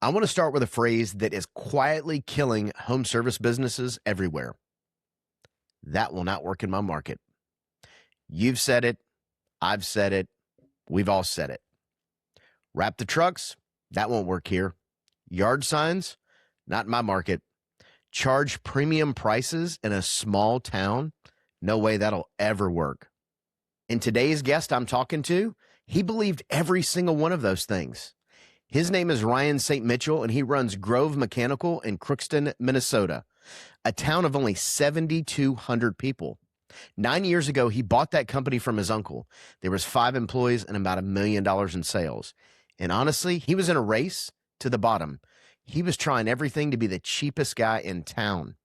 I want to start with a phrase that is quietly killing home service businesses everywhere. That will not work in my market. You've said it. I've said it. We've all said it. Wrap the trucks. That won't work here. Yard signs. Not in my market. Charge premium prices in a small town. No way that'll ever work. And today's guest I'm talking to, he believed every single one of those things. His name is Ryan St. Mitchell, and he runs Grove Mechanical in Crookston, Minnesota, a town of only 7,200 people. 9 years ago, he bought that company from his uncle. There was 5 employees and about $1 million in sales. And honestly, he was in a race to the bottom. He was trying everything to be the cheapest guy in town.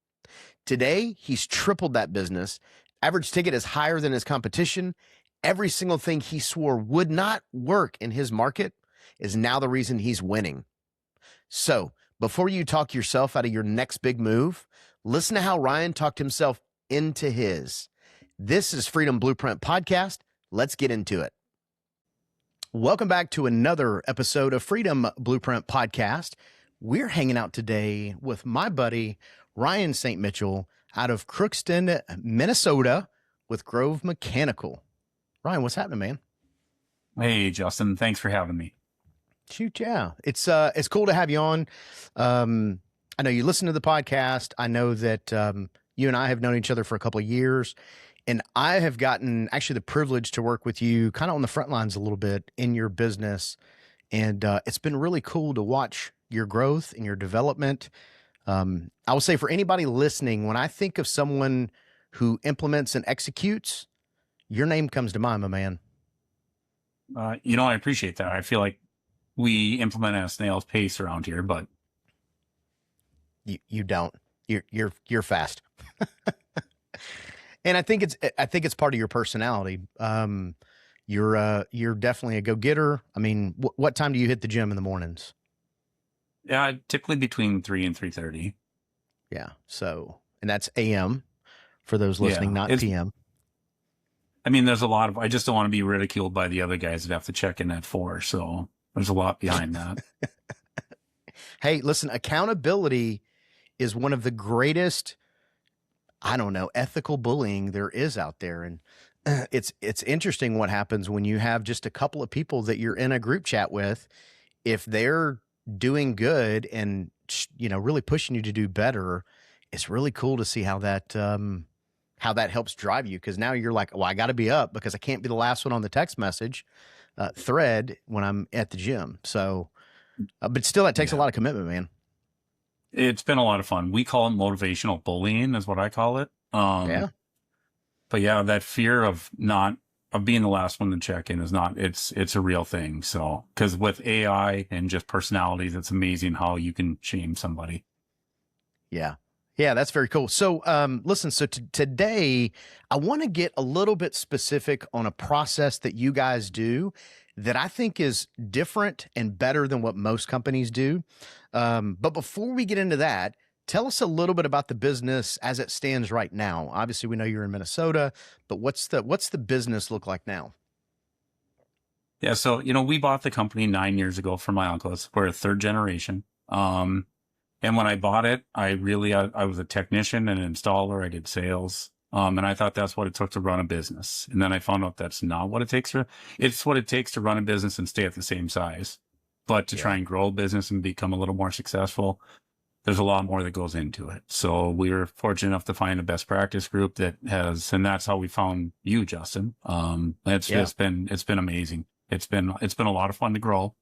Today, he's tripled that business. Average ticket is higher than his competition. Every single thing he swore would not work in his market is now the reason he's winning. So before you talk yourself out of your next big move, listen to how Ryan talked himself into his. This is Freedom Blueprint Podcast. Let's get into it. Welcome back to another episode of Freedom Blueprint Podcast. We're hanging out today with my buddy, Ryan St. Mitchell, out of Crookston, Minnesota, with Grove Mechanical. Ryan, what's happening, man? Hey, Justin. Thanks for having me. Shoot, yeah. It's cool to have you on. I know you listen to the podcast. I know that you and I have known each other for a couple of years, and I have gotten actually the privilege to work with you kind of on the front lines a little bit in your business. And it's been really cool to watch your growth and your development. I will say for anybody listening, when I think of someone who implements and executes, your name comes to mind, my man. I appreciate that. I feel like we implement at a snail's pace around here, but you don't. You're fast. And I think it's part of your personality. You're definitely a go-getter. I mean, what time do you hit the gym in the mornings? yeah, typically between 3 and 3:30. Yeah. So, and that's AM for those listening, not PM. I mean, there's a lot of, I just don't want to be ridiculed by the other guys that have to check in at 4. So there's a lot behind that. Hey, listen, accountability is one of the greatest, ethical bullying there is out there. And it's interesting what happens when you have just a couple of people that you're in a group chat with. If they're doing good and, really pushing you to do better, it's really cool to see how that helps drive you. Cause now you're like, well, I got to be up because I can't be the last one on the text message thread when I'm at the gym. So, but still that takes a lot of commitment, man. It's been a lot of fun. We call it motivational bullying is what I call it. Yeah. But yeah, that fear of being the last one to check in is not, it's a real thing. So, cause with AI and just personalities, it's amazing how you can shame somebody. Yeah. Yeah, that's very cool. So, listen, today I want to get a little bit specific on a process that you guys do that I think is different and better than what most companies do. But before we get into that, tell us a little bit about the business as it stands right now. Obviously, we know you're in Minnesota, but what's the business look like now? Yeah. So, we bought the company 9 years ago from my uncles. We're a third generation. And when I bought it, I was a technician and an installer. I did sales. And I thought that's what it took to run a business. And then I found out that's not what it takes it's what it takes to run a business and stay at the same size. But to try and grow a business and become a little more successful, there's a lot more that goes into it. So we were fortunate enough to find a best practice group and that's how we found you, Justin. It's been amazing. It's been a lot of fun to grow.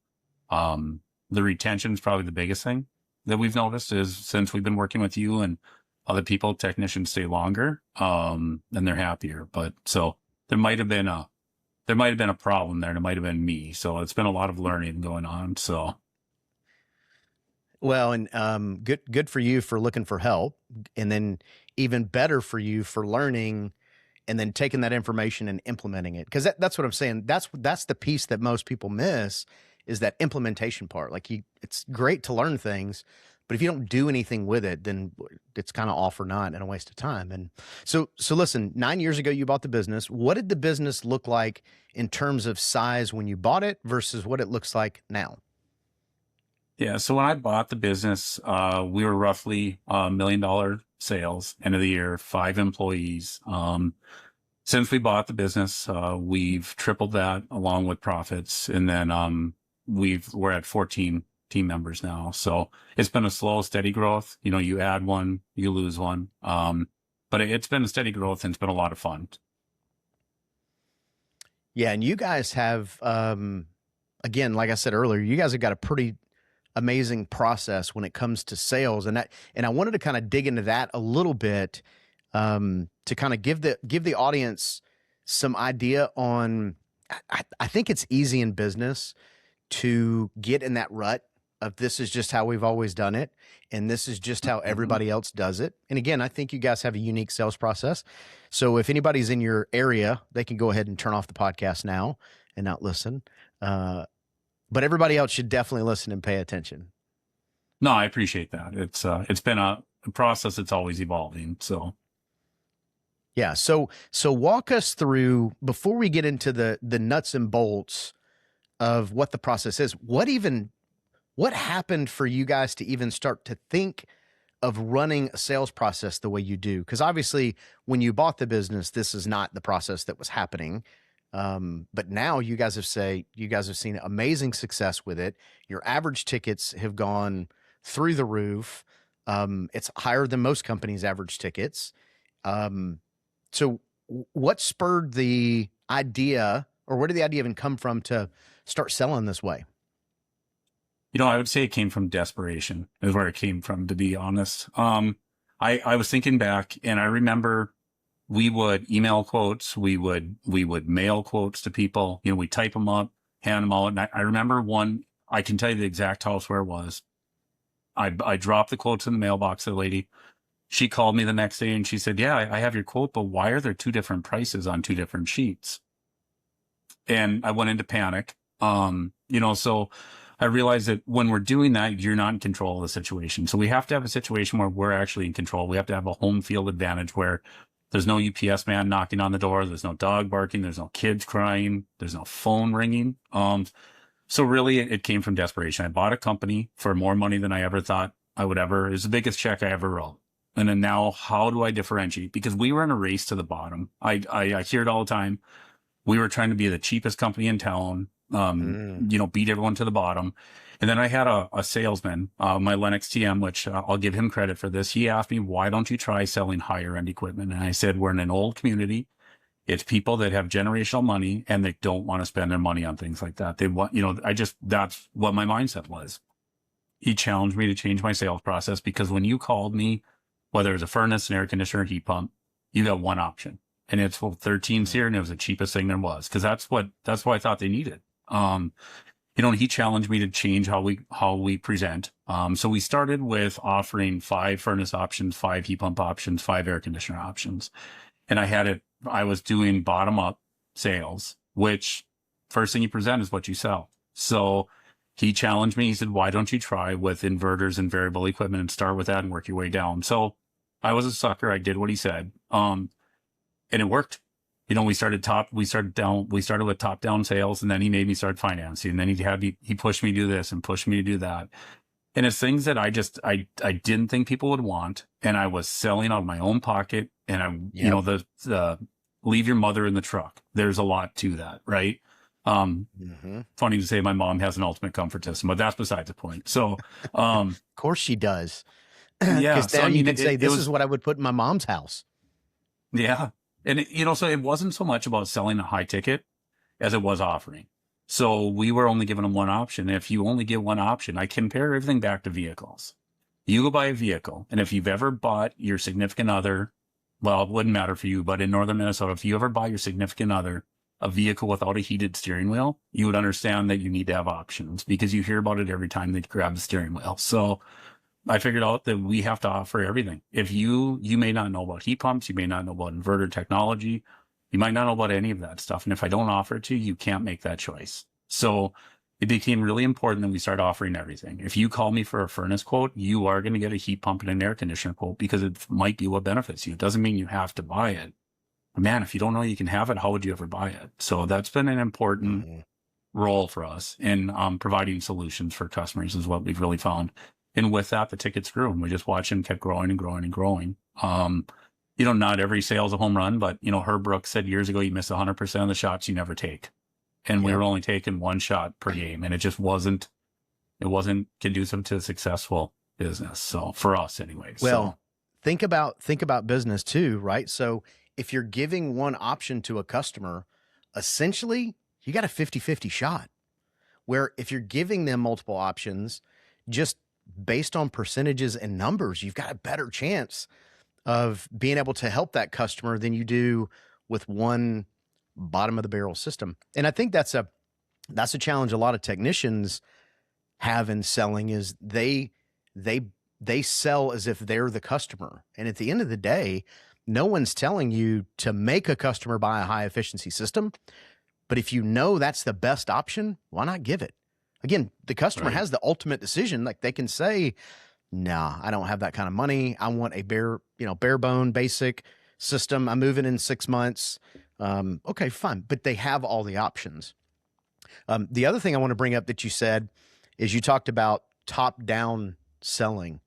The retention is probably the biggest thing that we've noticed is since we've been working with you and other people, technicians stay longer, and they're happier. But so there might have been a problem there. And it might have been me. So it's been a lot of learning going on. So. Well, and good for you for looking for help, and then even better for you for learning and then taking that information and implementing it. Because that's what I'm saying. That's the piece that most people miss is that implementation part. Like it's great to learn things, but if you don't do anything with it, then it's kind of all for naught and a waste of time. And so listen, 9 years ago, you bought the business. What did the business look like in terms of size when you bought it versus what it looks like now? Yeah. So when I bought the business, we were roughly $1 million sales, end of the year, 5 employees. Since we bought the business, we've tripled that along with profits. And then we're at 14 team members now. So it's been a slow, steady growth. You know, you add one, you lose one. But it's been a steady growth and it's been a lot of fun. Yeah, and you guys have, again, like I said earlier, you guys have got a pretty amazing process when it comes to sales, and I wanted to kind of dig into that a little bit, to kind of give the audience some idea on. I think it's easy in business to get in that rut of this is just how we've always done it, and this is just how everybody else does it. And again, I think you guys have a unique sales process. So if anybody's in your area, they can go ahead and turn off the podcast now and not listen. But everybody else should definitely listen and pay attention. No, I appreciate that. It's been a process that's always evolving. So yeah. So walk us through, before we get into the nuts and bolts of what the process is. What happened for you guys to even start to think of running a sales process the way you do? Because obviously when you bought the business, this is not the process that was happening. But now you guys have seen amazing success with it. Your average tickets have gone through the roof. It's higher than most companies' average tickets. So what spurred the idea, or where did the idea even come from to start selling this way? You know, I would say it came from desperation is where it came from, to be honest. I was thinking back and I remember we would email quotes. We would mail quotes to people. You know, we type them up, hand them out. And I remember one, I can tell you the exact house where it was. I dropped the quotes in the mailbox to the lady. She called me the next day and she said, yeah, I have your quote, but why are there two different prices on two different sheets? And I went into panic. You know, so I realized that when we're doing that, you're not in control of the situation. So we have to have a situation where we're actually in control. We have to have a home field advantage where there's no UPS man knocking on the door. There's no dog barking. There's no kids crying. There's no phone ringing. So really it came from desperation. I bought a company for more money than I ever thought I would ever. It was the biggest check I ever wrote. And then now, how do I differentiate? Because we were in a race to the bottom. I hear it all the time. We were trying to be the cheapest company in town, you know, beat everyone to the bottom. And then I had a salesman, my Lennox TM, which I'll give him credit for this. He asked me, why don't you try selling higher end equipment? And I said, we're in an old community. It's people that have generational money and they don't want to spend their money on things like that. They want, you know, that's what my mindset was. He challenged me to change my sales process because when you called me, whether it's a furnace, an air conditioner, heat pump, you got one option. And it's 13's here, and it was the cheapest thing there was, because that's what I thought they needed. You know, he challenged me to change how we present. So we started with offering 5 furnace options, 5 heat pump options, 5 air conditioner options. And I was doing bottom up sales, which first thing you present is what you sell. So he challenged me. He said, why don't you try with inverters and variable equipment and start with that and work your way down? So I was a sucker. I did what he said. And it worked. You know, we started with top down sales, and then he made me start financing. And then he pushed me to do this and pushed me to do that. And it's things that I didn't think people would want. And I was selling out of my own pocket. And you know, the leave your mother in the truck. There's a lot to that, right? Funny to say my mom has an ultimate comfort system, but that's besides the point. So, of course she does. Yeah. Because then you can say, this is what I would put in my mom's house. Yeah. And you know, so it wasn't so much about selling a high ticket as it was offering. So we were only giving them one option. If you only get one option, I compare everything back to vehicles. You go buy a vehicle, and if you've ever bought your significant other, well, it wouldn't matter for you, but in northern Minnesota, if you ever buy your significant other a vehicle without a heated steering wheel, you would understand that you need to have options, because you hear about it every time they grab the steering wheel. So I figured out that we have to offer everything. If you may not know about heat pumps, you may not know about inverter technology, you might not know about any of that stuff. And if I don't offer it to you, you can't make that choice. So it became really important that we start offering everything. If you call me for a furnace quote, you are going to get a heat pump and an air conditioner quote, because it might be what benefits you. It doesn't mean you have to buy it. But man, if you don't know you can have it, how would you ever buy it? So that's been an important role for us in providing solutions for customers is what we've really found. And with that, the tickets grew, and we just watched them kept growing and growing and growing. Not every sale is a home run, but Herb Brooks said years ago, you miss 100% of the shots you never take. And we were only taking one shot per game, and it just wasn't conducive to a successful business. So for us anyway. Well, think about business too, right? So if you're giving one option to a customer, essentially you got a 50-50 shot, where if you're giving them multiple options, just based on percentages and numbers, you've got a better chance of being able to help that customer than you do with one bottom of the barrel system. And I think that's a challenge a lot of technicians have in selling, is they sell as if they're the customer. And at the end of the day, no one's telling you to make a customer buy a high efficiency system. But if you know that's the best option, why not give it? Again, the customer has the ultimate decision. Like, they can say, nah, I don't have that kind of money. I want a bare bone basic system. I'm moving in 6 months. Okay, fine. But they have all the options. The other thing I want to bring up that you said is you talked about top-down selling.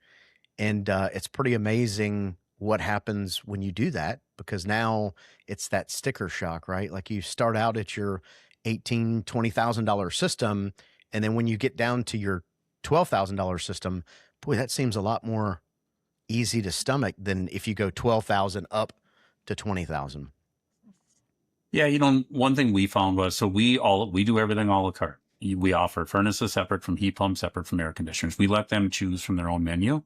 And it's pretty amazing what happens when you do that, because now it's that sticker shock, right? Like, you start out at your $18,000, $20,000 system, and then when you get down to your $12,000 system, boy, that seems a lot more easy to stomach than if you go 12,000 up to 20,000. Yeah, one thing we found was, so we do everything a la carte. We offer furnaces separate from heat pumps, separate from air conditioners. We let them choose from their own menu,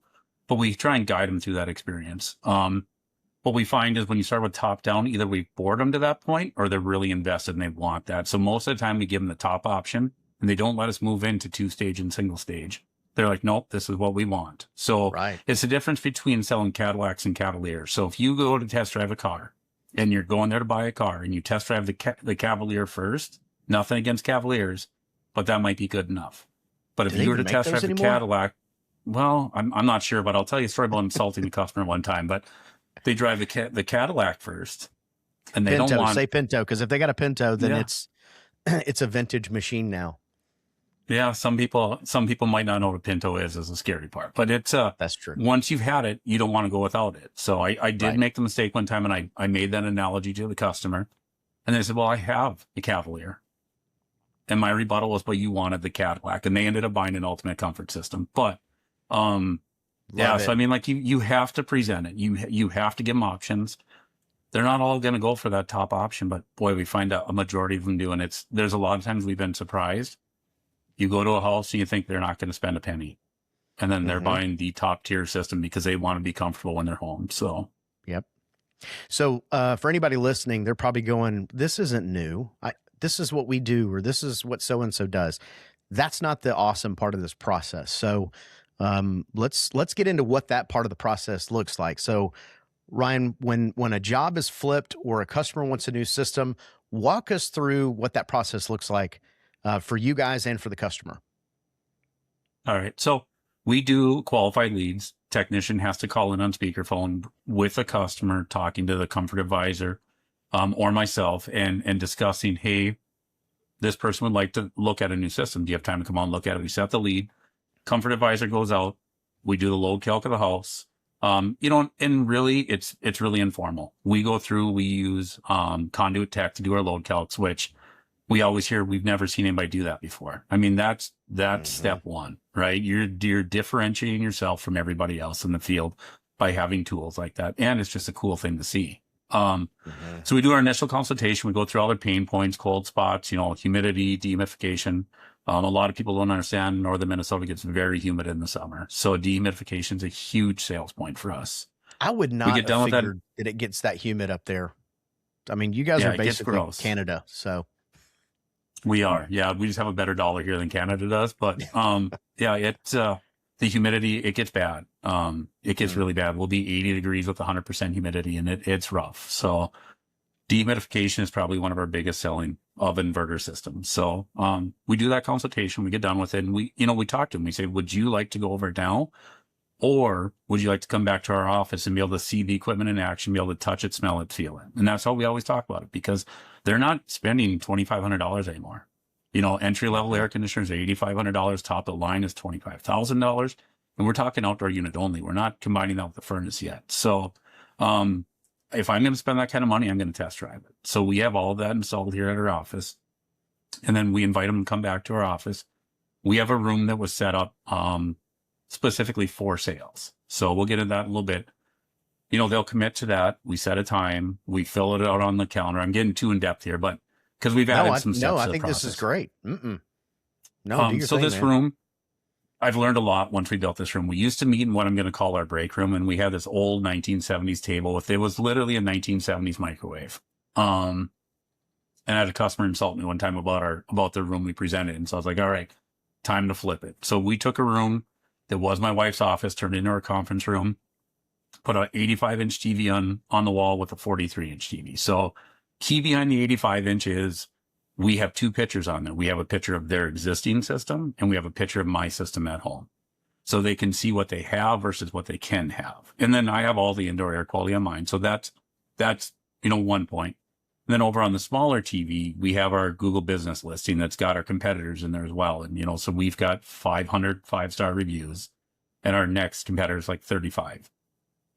but we try and guide them through that experience. What we find is when you start with top down, either we've bored them to that point or they're really invested and they want that. So most of the time we give them the top option, and they don't let us move into 2-stage and single stage. They're like, nope, this is what we want. So It's the difference between selling Cadillacs and Cavaliers. So if you go to test drive a car and you're going there to buy a car and you test drive the Cavalier first, nothing against Cavaliers, but that might be good enough. But if you were to test drive the Cadillac, well, I'm not sure, but I'll tell you a story about insulting the customer one time. But they drive the Cadillac first, and they don't want... Say Pinto, because if they got a Pinto, then it's a vintage machine now. Yeah, some people might not know what a Pinto is a scary part, but it's that's true. Once you've had it, you don't want to go without it. So I did make the mistake one time, and I made that analogy to the customer, and they said, well, I have a Cavalier. And my rebuttal was, but you wanted the Cadillac, and they ended up buying an ultimate comfort system. But so I mean, like, you have to present it. You have to give them options. They're not all going to go for that top option, but boy, we find out a majority of them do. And there's a lot of times we've been surprised. You go to a house and you think they're not going to spend a penny, and then they're buying the top tier system because they want to be comfortable when they're home. So, yep. So for anybody listening, they're probably going, this isn't new. This is what we do, or this is what so-and-so does. That's not the awesome part of this process. So let's get into what that part of the process looks like. So Ryan, when a job is flipped or a customer wants a new system, walk us through what that process looks like for you guys and for the customer. All right. So we do qualified leads. Technician has to call in on speakerphone with a customer, talking to the comfort advisor or myself, and discussing, hey, this person would like to look at a new system. Do you have time to come on and look at it? We set the lead. Comfort advisor goes out. We do the load calc of the house. And really it's really informal. We go through, we use conduit tech to do our load calcs, which we always hear we've never seen anybody do that before. I mean, that's step one, right? You're differentiating yourself from everybody else in the field by having tools like that. And it's just a cool thing to see. So we do our initial consultation. We go through all their pain points, cold spots, humidity, dehumidification. A lot of people don't understand northern Minnesota gets very humid in the summer. So dehumidification is a huge sales point for us. I would not have figured that it gets that humid up there. I mean, you guys are basically Canada, so. We are. Yeah. We just have a better dollar here than Canada does. But it's the humidity, it gets bad. It gets really bad. We'll be 80 degrees with 100% humidity, and it's rough. So dehumidification is probably one of our biggest selling of inverter systems. So we do that consultation, we get done with it, and we talk to them. We say, would you like to go over it now? Or would you like to come back to our office and be able to see the equipment in action, be able to touch it, smell it, feel it? And that's how we always talk about it, because they're not spending $2,500 anymore. Entry level air conditioners are $8,500. Top of the line is $25,000. And we're talking outdoor unit only. We're not combining that with the furnace yet. So, if I'm going to spend that kind of money, I'm going to test drive it. So we have all of that installed here at our office. And then we invite them to come back to our office. We have a room that was set up, specifically for sales. So we'll get into that in a little bit. They'll commit to that. We set a time. We fill it out on the calendar. I'm getting too in depth here, but because we've added some steps to the process. No, I think this is great. No, do your so thing, this man. room, I've learned a lot once we built this room. We used to meet in what I'm going to call our break room, and we had this old 1970s table it was literally a 1970s microwave. And I had a customer insult me one time about the room we presented, and so I was like, all right, time to flip it. So we took a room that was my wife's office, turned it into our conference room, put an 85-inch TV on the wall with a 43-inch TV. So key behind the 85-inch is we have two pictures on there. We have a picture of their existing system, and we have a picture of my system at home. So they can see what they have versus what they can have. And then I have all the indoor air quality on mine. So that's one point. And then over on the smaller TV, we have our Google business listing that's got our competitors in there as well. And, so we've got 500 5-star reviews, and our next competitor is like 35,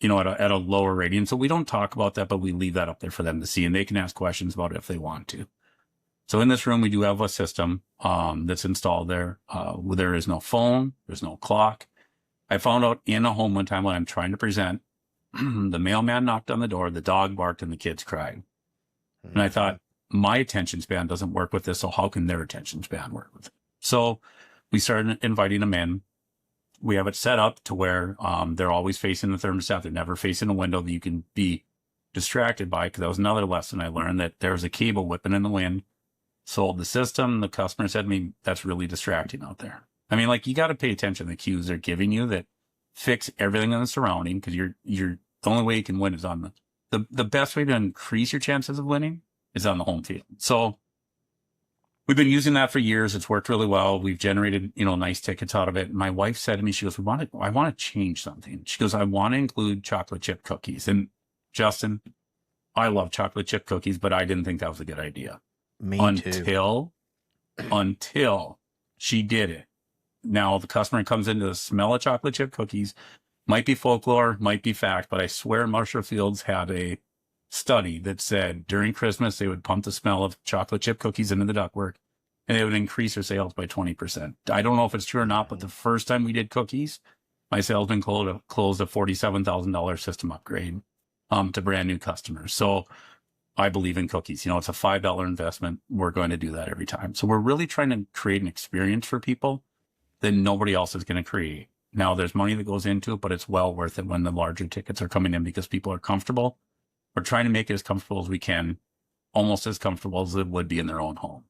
at a lower rating. So we don't talk about that, but we leave that up there for them to see, and they can ask questions about it if they want to. So in this room, we do have a system that's installed there. There is no phone. There's no clock. I found out in a home one time when I'm trying to present, the mailman knocked on the door, the dog barked, and the kids cried. And I thought, my attention span doesn't work with this, so how can their attention span work with it? So we started inviting them in. We have it set up to where they're always facing the thermostat. They're never facing a window that you can be distracted by, because that was another lesson I learned, that there was a cable whipping in the wind. Sold the system. The customer said to me, that's really distracting out there. I mean, you got to pay attention to the cues they're giving you that fix everything in the surrounding, because you're the only way you can win is on the best way to increase your chances of winning is on the home field. So we've been using that for years. It's worked really well. We've generated, nice tickets out of it. And my wife said to me, she goes, I want to change something. She goes, I want to include chocolate chip cookies. And Justin, I love chocolate chip cookies, but I didn't think that was a good idea. Me too. Until she did it. Now the customer comes into the smell of chocolate chip cookies. Might be folklore, might be fact, but I swear Marshall Fields had a study that said during Christmas, they would pump the smell of chocolate chip cookies into the ductwork, and it would increase their sales by 20%. I don't know if it's true or not, but the first time we did cookies, my salesman closed a $47,000 system upgrade to brand new customers. So I believe in cookies. It's a $5 investment. We're going to do that every time. So we're really trying to create an experience for people that nobody else is going to create. Now, there's money that goes into it, but it's well worth it when the larger tickets are coming in, because people are comfortable. We're trying to make it as comfortable as we can, almost as comfortable as it would be in their own home.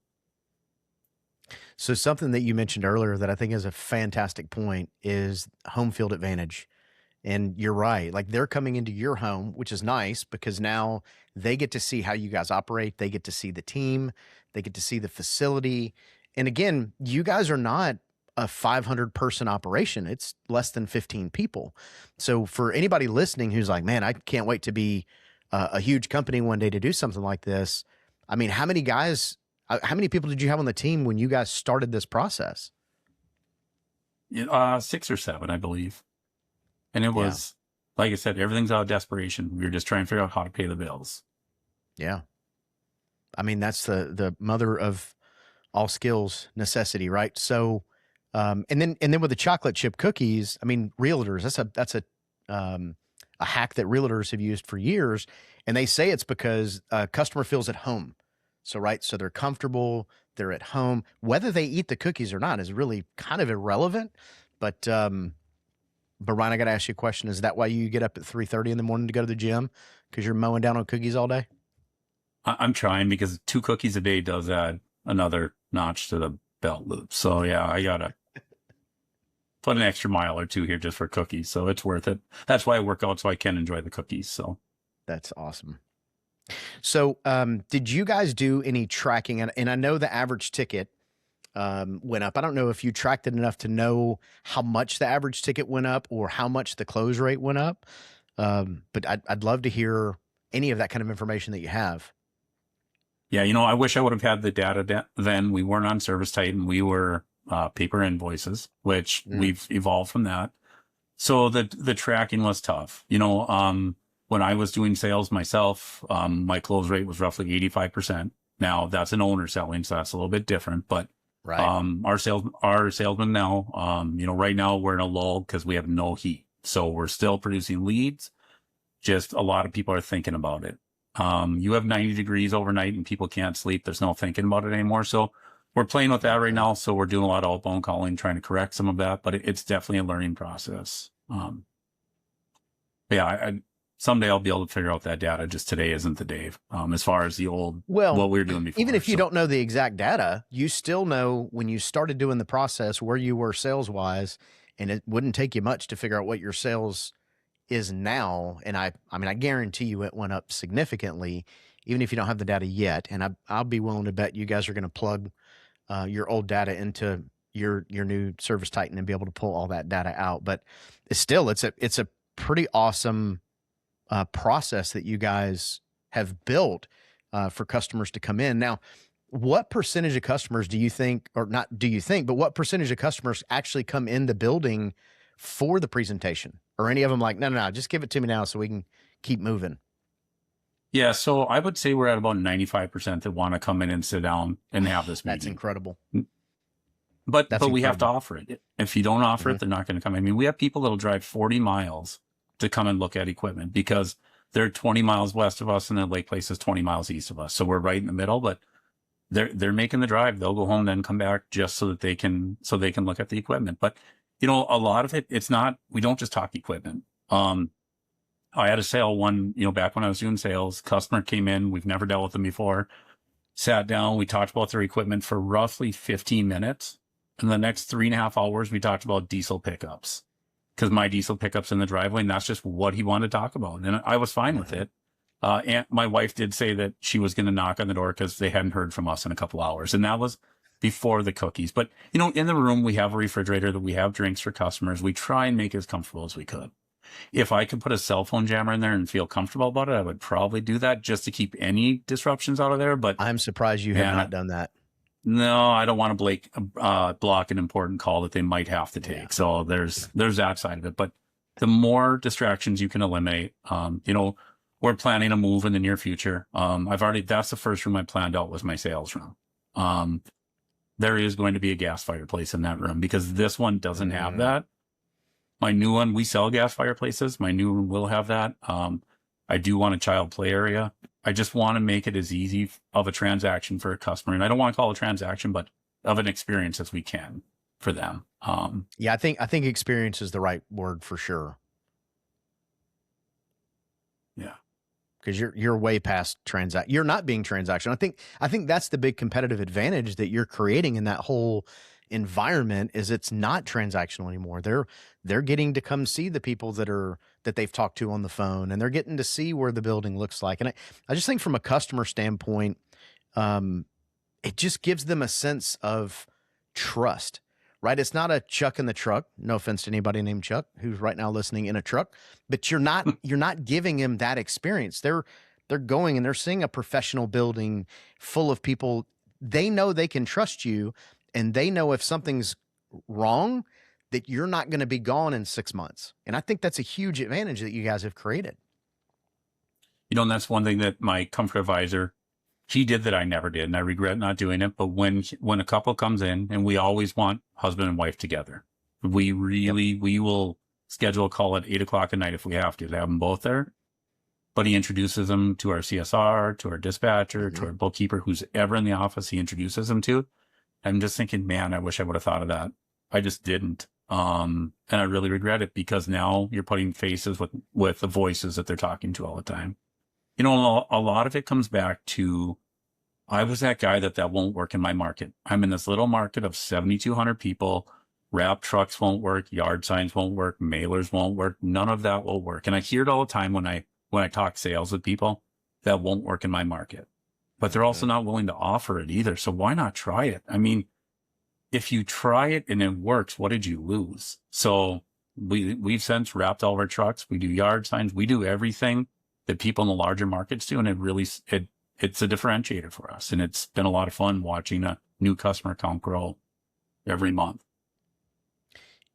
So something that you mentioned earlier that I think is a fantastic point is home field advantage. And you're right. They're coming into your home, which is nice because now they get to see how you guys operate. They get to see the team. They get to see the facility. And again, you guys are not a 500 person operation. It's less than 15 people. So for anybody listening who's like, man, I can't wait to be a huge company one day to do something like this. I mean, how many people did you have on the team when you guys started this process? 6 or 7, I believe. And it was, like I said, everything's out of desperation. We were just trying to figure out how to pay the bills. Yeah. I mean, that's the mother of all skills, necessity, right? So, and then with the chocolate chip cookies, I mean, realtors, that's a hack that realtors have used for years. And they say it's because a customer feels at home. So, right. So they're comfortable, they're at home. Whether they eat the cookies or not is really kind of irrelevant. But Ryan, I got to ask you a question. Is that why you get up at 3:30 in the morning to go to the gym? Because you're mowing down on cookies all day? I'm trying, because 2 cookies a day does add another notch to the belt loop. So yeah, I got to put an extra mile or 2 here just for cookies. So it's worth it. That's why I work out, so I can enjoy the cookies. So that's awesome. So did you guys do any tracking? And I know the average ticket went up. I don't know if you tracked it enough to know how much the average ticket went up or how much the close rate went up. But I'd love to hear any of that kind of information that you have. Yeah, I wish I would have had the data then. We weren't on Service Titan. We were paper invoices, which we've evolved from that. So the tracking was tough. When I was doing sales myself, my close rate was roughly 85%. Now that's an owner selling, so that's a little bit different. But Right. Our salesmen now, right now we're in a lull because we have no heat. So we're still producing leads. Just a lot of people are thinking about it. You have 90 degrees overnight and people can't sleep. There's no thinking about it anymore. So we're playing with that right now. So we're doing a lot of outbound calling, trying to correct some of that, but it's definitely a learning process. Someday I'll be able to figure out that data. Just today isn't the day. As far as the old, what we were doing before. Even if you don't know the exact data, you still know when you started doing the process where you were sales wise, and it wouldn't take you much to figure out what your sales is now. And I guarantee you it went up significantly, even if you don't have the data yet. And I'll be willing to bet you guys are going to plug your old data into your new Service Titan and be able to pull all that data out. But it's a pretty awesome process that you guys have built for customers to come in. Now, what percentage of customers do you think, or not do you think, but what percentage of customers actually come in the building for the presentation? Or any of them like, no, just give it to me now so we can keep moving? Yeah, so I would say we're at about 95% that want to come in and sit down and have this meeting. That's incredible. But we have to offer it. If you don't offer it, they're not going to come. I mean, we have people that'll drive 40 miles to come and look at equipment because they're 20 miles west of us and their lake place is 20 miles east of us. So we're right in the middle, but they're making the drive. They'll go home, then come back just so that they can look at the equipment. But a lot of it, it's not, we don't just talk equipment. I had a sale back when I was doing sales, customer came in, we've never dealt with them before, sat down, we talked about their equipment for roughly 15 minutes. And the next 3.5 hours, we talked about diesel pickups because my diesel pickups in the driveway, and that's just what he wanted to talk about. And I was fine with it. And my wife did say that she was going to knock on the door because they hadn't heard from us in a couple hours. And that was before the cookies. But, in the room, we have a refrigerator that we have drinks for customers. We try and make it as comfortable as we could. If I could put a cell phone jammer in there and feel comfortable about it, I would probably do that just to keep any disruptions out of there. But I'm surprised you have not done that. No, I don't want to block an important call that they might have to take. Yeah. So there's that side of it. But the more distractions you can eliminate, we're planning a move in the near future. That's the first room I planned out was my sales room. There is going to be a gas fireplace in that room because this one doesn't have that. My new one, we sell gas fireplaces. My new room will have that. I do want a child play area. I just want to make it as easy of a transaction for a customer. And I don't want to call it a transaction, but of an experience as we can for them. I think experience is the right word for sure. Yeah. Because you're way past you're not being transactional. I think that's the big competitive advantage that you're creating in that whole environment is it's not transactional anymore. They're getting to come see the people that they've talked to on the phone, and they're getting to see where the building looks like. And I just think from a customer standpoint, it just gives them a sense of trust, right? It's not a Chuck in the truck. No offense to anybody named Chuck who's right now listening in a truck, but you're not giving them that experience. They're going and they're seeing a professional building full of people. They know they can trust you, and they know if something's wrong that you're not going to be gone in 6 months. And I think that's a huge advantage that you guys have created. And that's one thing that my comfort advisor, he did that I never did, and I regret not doing it. But when a couple comes in, and we always want husband and wife together, we will schedule a call at 8:00 at night if we have to have them both there. But he introduces them to our CSR, to our dispatcher, to our bookkeeper, who's ever in the office, he introduces them to. I'm just thinking, man, I wish I would have thought of that. I just didn't. And I really regret it because now you're putting faces with the voices that they're talking to all the time. A lot of it comes back to, I was that guy that won't work in my market. I'm in this little market of 7,200 people. Wrap trucks won't work. Yard signs won't work. Mailers won't work. None of that will work. And I hear it all the time when I talk sales with people that won't work in my market. But they're also not willing to offer it either. So why not try it? I mean, if you try it and it works, what did you lose? So we've since wrapped all of our trucks. We do yard signs. We do everything that people in the larger markets do. And it's a differentiator for us. And it's been a lot of fun watching a new customer count grow every month.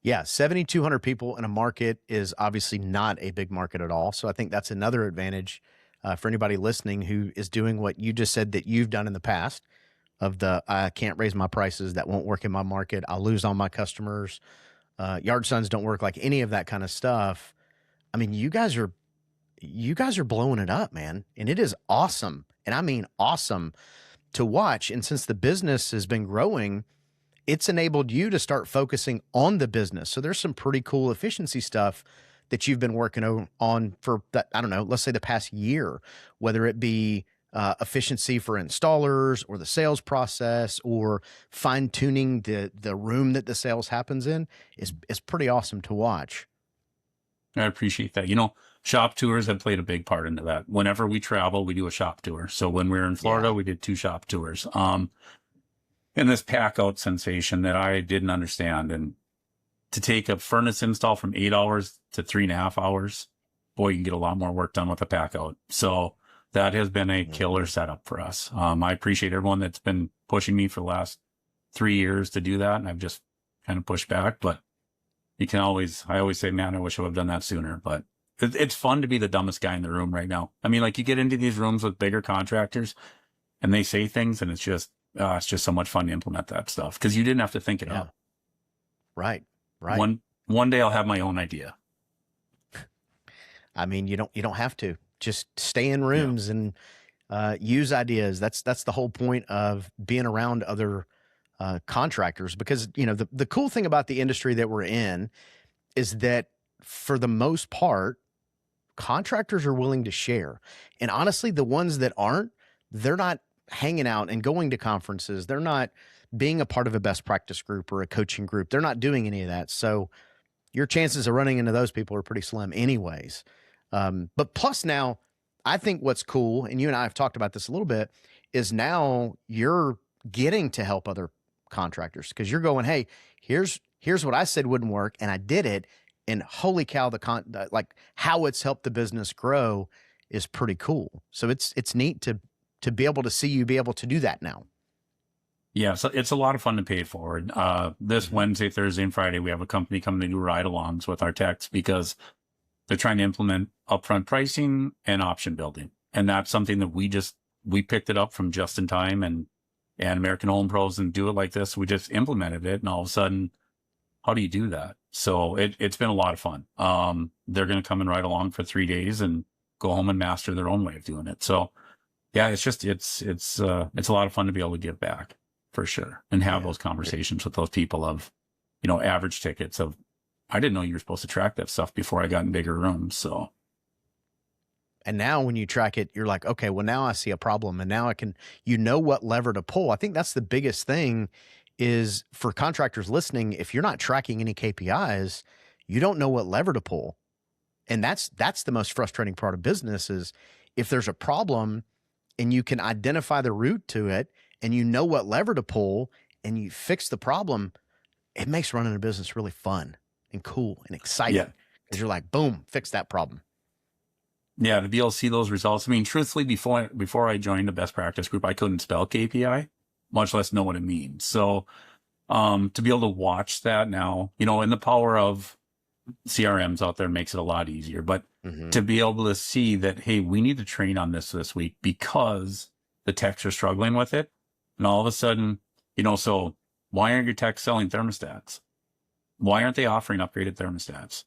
Yeah, 7,200 people in a market is obviously not a big market at all. So I think that's another advantage for anybody listening who is doing what you just said that you've done in the past of the, I can't raise my prices. That won't work in my market. I'll lose all my customers. Yard signs don't work, like any of that kind of stuff. I mean, you guys are blowing it up, man. And it is awesome. And I mean, awesome to watch. And since the business has been growing, it's enabled you to start focusing on the business. So there's some pretty cool efficiency stuff that you've been working on for that, I don't know, let's say the past year, whether it be efficiency for installers or the sales process or fine tuning the room that the sales happens in is pretty awesome to watch. I appreciate that. You know, shop tours have played a big part into that. Whenever we travel, we do a shop tour. So when we were in Florida, we did 2 shop tours. And this pack out sensation that I didn't understand. And to take a furnace install from 8 hours to 3.5 hours, boy, you can get a lot more work done with a pack out. So that has been a killer setup for us. I appreciate everyone that's been pushing me for the last 3 years to do that. And I've just kind of pushed back, but I always say, man, I wish I would have done that sooner, but it's fun to be the dumbest guy in the room right now. I mean, like, you get into these rooms with bigger contractors and they say things and it's just so much fun to implement that stuff because you didn't have to think it out. Right. One day I'll have my own idea. I mean, you don't have to. Just stay in rooms and use ideas. That's the whole point of being around other contractors, because, you know, the cool thing about the industry that we're in is that for the most part, contractors are willing to share. And honestly, the ones that aren't, they're not hanging out and going to conferences. They're not being a part of a best practice group or a coaching group. They're not doing any of that. So your chances of running into those people are pretty slim anyways. But plus now, I think what's cool, and you and I have talked about this a little bit, is now you're getting to help other contractors because you're going, hey, here's what I said wouldn't work, and I did it, and holy cow, like how it's helped the business grow is pretty cool. So it's neat to be able to see you be able to do that now. Yeah, so it's a lot of fun to pay it forward. This Wednesday, Thursday, and Friday, we have a company coming to do ride-alongs with our techs because they're trying to implement upfront pricing and option building. And that's something that we picked it up from Just in Time and American Home Pros and do it like this. We just implemented it, and all of a sudden, how do you do that? So it's been a lot of fun. They're going to come and ride along for 3 days and go home and master their own way of doing it. So yeah, it's a lot of fun to be able to give back for sure and have those conversations with those people of, you know, average tickets of, I didn't know you were supposed to track that stuff before I got in bigger rooms. So. And now when you track it, you're like, okay, well, now I see a problem and now you know what lever to pull. I think that's the biggest thing is for contractors listening. If you're not tracking any KPIs, you don't know what lever to pull. And that's the most frustrating part of business is if there's a problem and you can identify the root to it and you know what lever to pull and you fix the problem, it makes running a business really fun and cool and exciting because you're like, boom, fix that problem. Yeah, to be able to see those results. I mean, truthfully, before I joined the best practice group, I couldn't spell KPI, much less know what it means. So to be able to watch that now, you know, and the power of CRMs out there makes it a lot easier. But to be able to see that, hey, we need to train on this week because the techs are struggling with it. And all of a sudden, you know, so why aren't your techs selling thermostats? Why aren't they offering upgraded thermostats?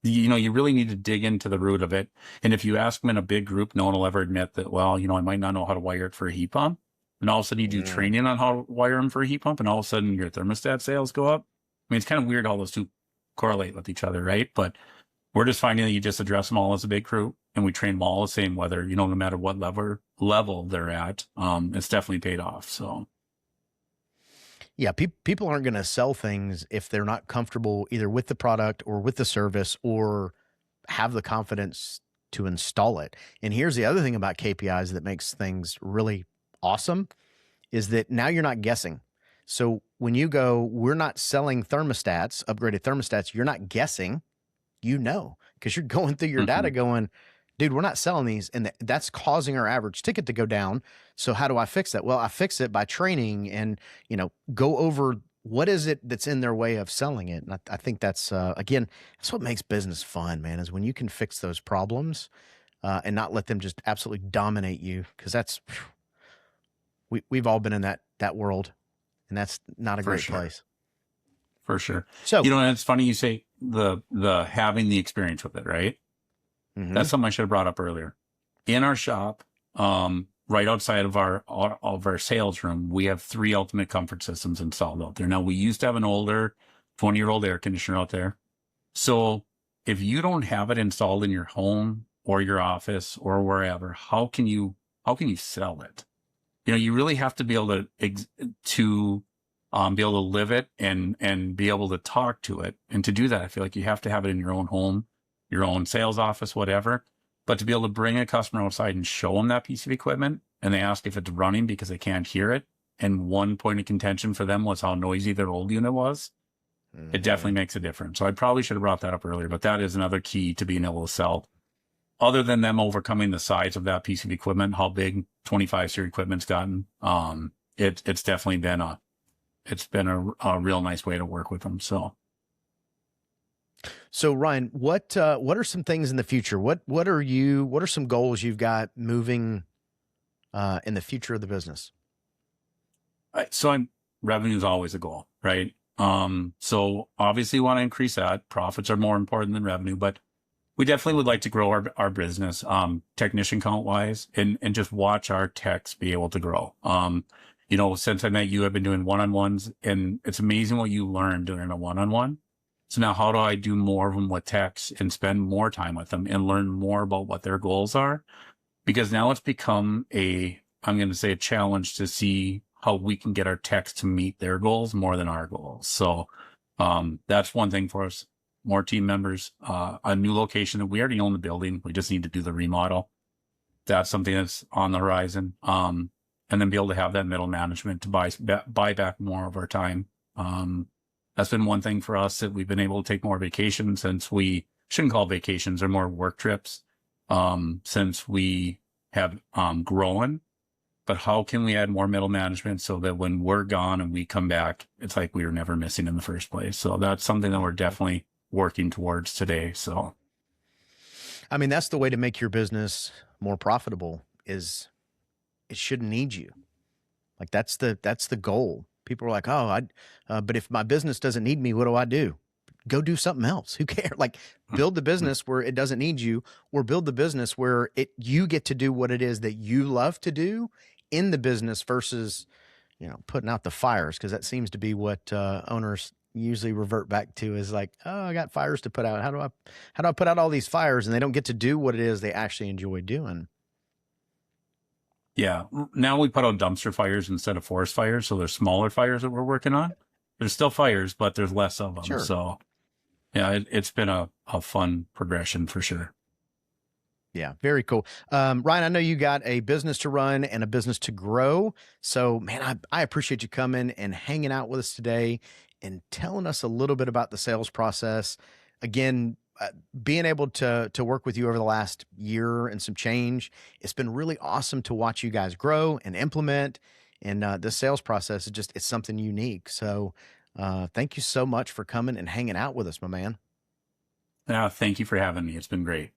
You know, you really need to dig into the root of it. And if you ask them in a big group, no one will ever admit that, well, you know, I might not know how to wire it for a heat pump. And all of a sudden you do training on how to wire them for a heat pump. And all of a sudden your thermostat sales go up. I mean, it's kind of weird how those two correlate with each other, right? But we're just finding that you just address them all as a big crew and we train them all the same, whether, you know, no matter what level they're at. It's definitely paid off. So. Yeah, people aren't going to sell things if they're not comfortable either with the product or with the service or have the confidence to install it. And here's the other thing about KPIs that makes things really awesome is that now you're not guessing. So when you go, we're not selling thermostats, upgraded thermostats, you're not guessing, you know, because you're going through your data going, dude, we're not selling these, and that's causing our average ticket to go down. So how do I fix that? Well, I fix it by training and, go over what is it that's in their way of selling it. And I think that's, again, that's what makes business fun, man, is when you can fix those problems and not let them just absolutely dominate you. Cause we've all been in that world, and that's not a great place. For sure. So, and it's funny you say the having the experience with it, right? That's something I should have brought up earlier. In our shop, right outside of our sales room, we have 3 ultimate comfort systems installed out there. Now, we used to have an older 20-year-old air conditioner out there. So if you don't have it installed in your home or your office or wherever, how can you sell it? You really have to be able to be able to live it and be able to talk to it. And to do that, I feel like you have to have it in your own home, your own sales office, whatever. But to be able to bring a customer outside and show them that piece of equipment, and they ask if it's running because they can't hear it, and one point of contention for them was how noisy their old unit was, it definitely makes a difference. So I probably should have brought that up earlier, but that is another key to being able to sell. Other than them overcoming the size of that piece of equipment, how big 25 series equipment's gotten, it's definitely been a real nice way to work with them. So Ryan, what are some things in the future? What are some goals you've got moving in the future of the business? So revenue is always a goal, right? So obviously want to increase that. Profits are more important than revenue, but we definitely would like to grow our business, technician count wise, and just watch our techs be able to grow. Since I met you, I've been doing one-on-ones, and it's amazing what you learn doing a one-on-one. So now how do I do more of them with techs and spend more time with them and learn more about what their goals are? Because now it's become I'm going to say a challenge to see how we can get our techs to meet their goals more than our goals. So that's one thing for us. More team members, a new location that we already own the building. We just need to do the remodel. That's something that's on the horizon. And then be able to have that middle management to buy back more of our time. That's been one thing for us, that we've been able to take more vacations, since we shouldn't call vacations, they're more work trips, since we have grown. But how can we add more middle management so that when we're gone and we come back, it's like we were never missing in the first place? So that's something that we're definitely working towards today. So, I mean, that's the way to make your business more profitable, is it shouldn't need you. Like that's the goal. People are like, oh, but if my business doesn't need me, what do I do? Go do something else. Who cares? Like, build the business where it doesn't need you, or build the business where you get to do what it is that you love to do in the business versus, putting out the fires. Cause that seems to be what, owners usually revert back to, is like, oh, I got fires to put out. How do I put out all these fires? And they don't get to do what it is they actually enjoy doing. Yeah. Now we put out dumpster fires instead of forest fires. So there's smaller fires that we're working on. There's still fires, but there's less of them. Sure. So yeah, it's been a fun progression for sure. Yeah. Very cool. Ryan, I know you got a business to run and a business to grow. So man, I appreciate you coming and hanging out with us today and telling us a little bit about the sales process. Again, being able to work with you over the last year and some change, it's been really awesome to watch you guys grow and implement. And the sales process is it's something unique. So thank you so much for coming and hanging out with us, my man. Yeah, thank you for having me. It's been great.